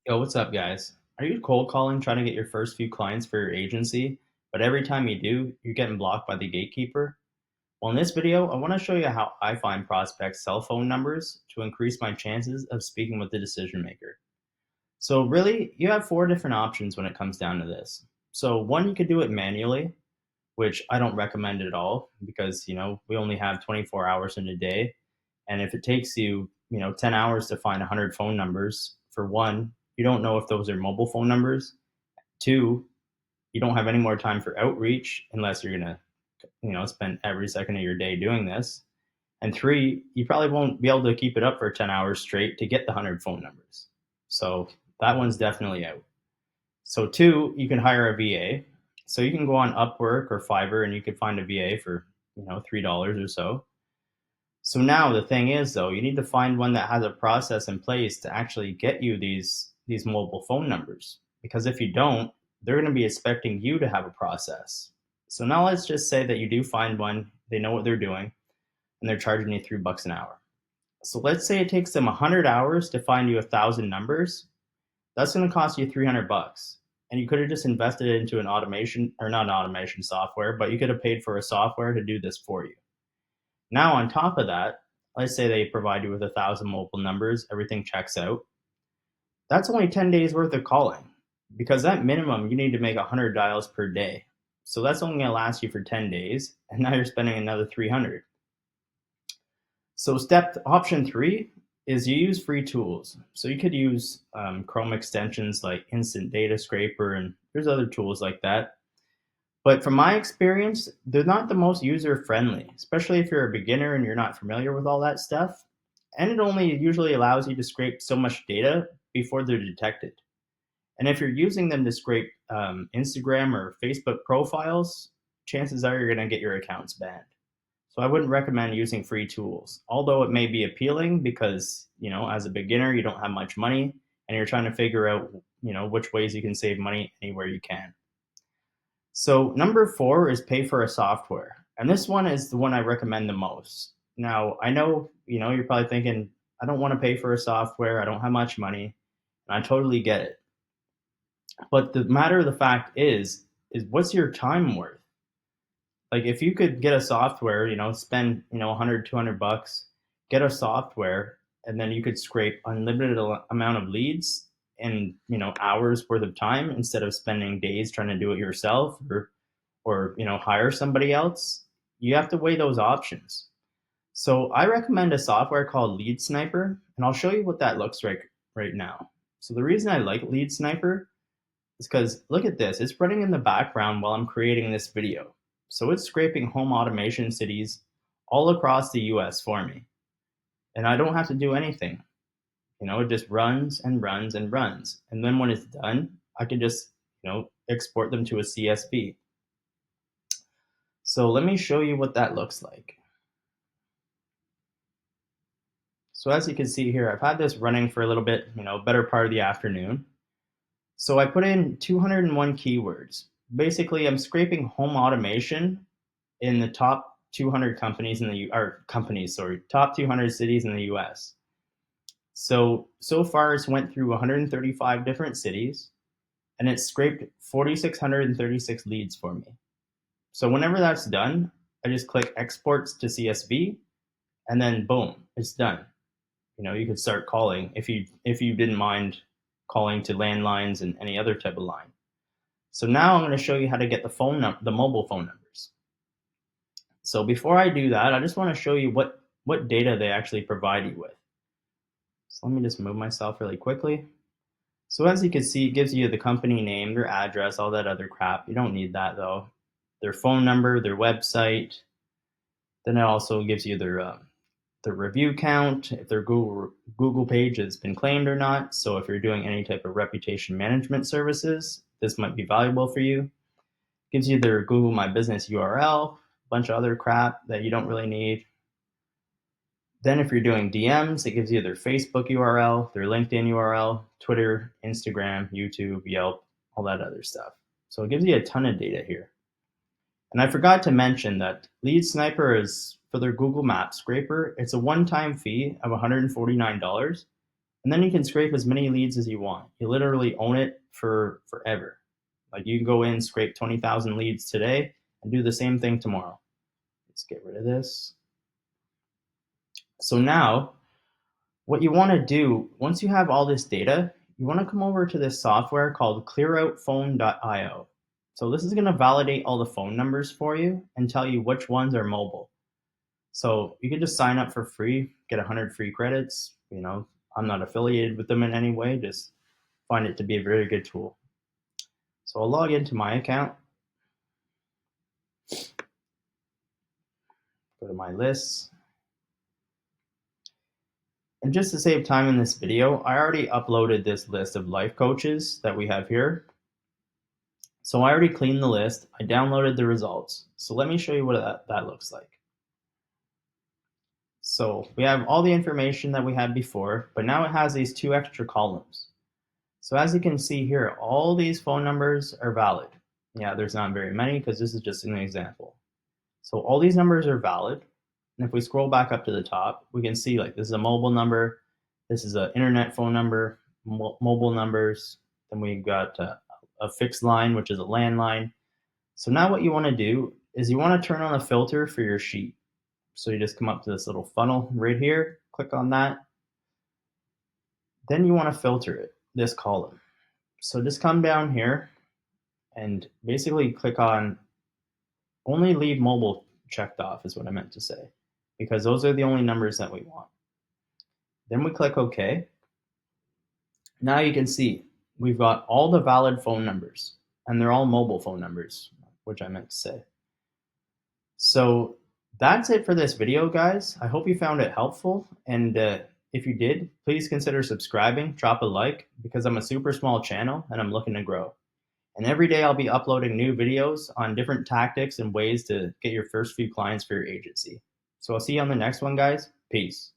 Yo, what's up, guys? Are you cold calling trying to get your first few clients for your agency, but every time you do, you're getting blocked by the gatekeeper? Well, in this video, I want to show you how I find prospects' cell phone numbers to increase my chances of speaking with the decision maker. So, really, you have four different options when it comes down to this. So, one, you could do it manually, which I don't recommend at all because, we only have 24 hours in a day. And if it takes you, 10 hours to find 100 phone numbers, for one, you don't know if those are mobile phone numbers. Two, you don't have any more time for outreach unless you're going to, spend every second of your day doing this. And three, you probably won't be able to keep it up for 10 hours straight to get the 100 phone numbers. So that one's definitely out. So two, you can hire a VA. So you can go on Upwork or Fiverr and you could find a VA for, $3 or so. So now the thing is though, you need to find one that has a process in place to actually get you these mobile phone numbers. Because if you don't, they're going to be expecting you to have a process. So now let's just say that you do find one, they know what they're doing, and they're charging you $3 an hour. So let's say it takes them 100 hours to find you 1,000 numbers. That's going to cost you $300. And you could have just invested it into an automation, or not an automation software, but you could have paid for a software to do this for you. Now, on top of that, let's say they provide you with 1,000 mobile numbers, everything checks out. That's only 10 days worth of calling because at minimum, you need to make 100 dials per day. So that's only going to last you for 10 days. And now you're spending another 300. So option three is you use free tools. So you could use Chrome extensions like Instant Data Scraper, and there's other tools like that. But from my experience, they're not the most user friendly, especially if you're a beginner and you're not familiar with all that stuff. And it only usually allows you to scrape so much data before they're detected. And if you're using them to scrape Instagram or Facebook profiles, chances are you're going to get your accounts banned. So I wouldn't recommend using free tools, although it may be appealing because, as a beginner, you don't have much money and you're trying to figure out, which ways you can save money anywhere you can. So number four is pay for a software. And this one is the one I recommend the most. Now, I know, you're probably thinking, I don't want to pay for a software. I don't have much money. And I totally get it. But the matter of the fact is what's your time worth? Like if you could get a software, spend, 100, $200, get a software, and then you could scrape unlimited amount of leads in, hours worth of time instead of spending days trying to do it yourself or hire somebody else. You have to weigh those options. So I recommend a software called Lead Sniper, and I'll show you what that looks like right now. So the reason I like Lead Sniper is because look at this, it's running in the background while I'm creating this video. So it's scraping home automation cities all across the US for me. And I don't have to do anything. It just runs and runs and runs. And then when it's done, I can just, export them to a CSV. So let me show you what that looks like. So as you can see here, I've had this running for a little bit, better part of the afternoon. So I put in 201 keywords. Basically, I'm scraping home automation in the top 200 companies top 200 cities in the US. So far it's went through 135 different cities and it's scraped 4,636 leads for me. So whenever that's done, I just click exports to CSV and then boom, it's done. You could start calling if you didn't mind calling to landlines and any other type of line. So now I'm going to show you how to get the mobile phone numbers. So before I do that, I just want to show you what data they actually provide you with. So let me just move myself really quickly. So as you can see, it gives you the company name, their address, all that other crap. You don't need that though. Their phone number, their website. Then it also gives you their review count, if their Google page has been claimed or not. So if you're doing any type of reputation management services, this might be valuable for you. Gives you their Google My Business URL, a bunch of other crap that you don't really need. Then if you're doing DMs, it gives you their Facebook URL, their LinkedIn URL, Twitter, Instagram, YouTube, Yelp, all that other stuff. So it gives you a ton of data here. And I forgot to mention that Lead Sniper is for their Google Maps scraper. It's a one-time fee of $149. And then you can scrape as many leads as you want. You literally own it for forever. Like you can go in, scrape 20,000 leads today and do the same thing tomorrow. Let's get rid of this. So now what you want to do, once you have all this data, you want to come over to this software called clearoutphone.io. So this is going to validate all the phone numbers for you and tell you which ones are mobile. So you can just sign up for free, get 100 free credits. I'm not affiliated with them in any way, just find it to be a very good tool. So I'll log into my account, go to my lists. And just to save time in this video, I already uploaded this list of life coaches that we have here. So I already cleaned the list. I downloaded the results. So let me show you what that looks like. So we have all the information that we had before, but now it has these 2 extra columns. So as you can see here, all these phone numbers are valid. Yeah, there's not very many because this is just an example. So all these numbers are valid. And if we scroll back up to the top, we can see like this is a mobile number, this is an internet phone number, mobile numbers, then we've got a fixed line, which is a landline. So now what you want to do is you want to turn on a filter for your sheet. So you just come up to this little funnel right here, click on that. Then you want to filter it, this column. So just come down here and basically click on only leave mobile checked off is what I meant to say, because those are the only numbers that we want. Then we click OK. Now you can see we've got all the valid phone numbers, and they're all mobile phone numbers, which I meant to say. So that's it for this video, guys. I hope you found it helpful. And if you did, please consider subscribing, drop a like, because I'm a super small channel and I'm looking to grow. And every day I'll be uploading new videos on different tactics and ways to get your first few clients for your agency. So I'll see you on the next one, guys. Peace.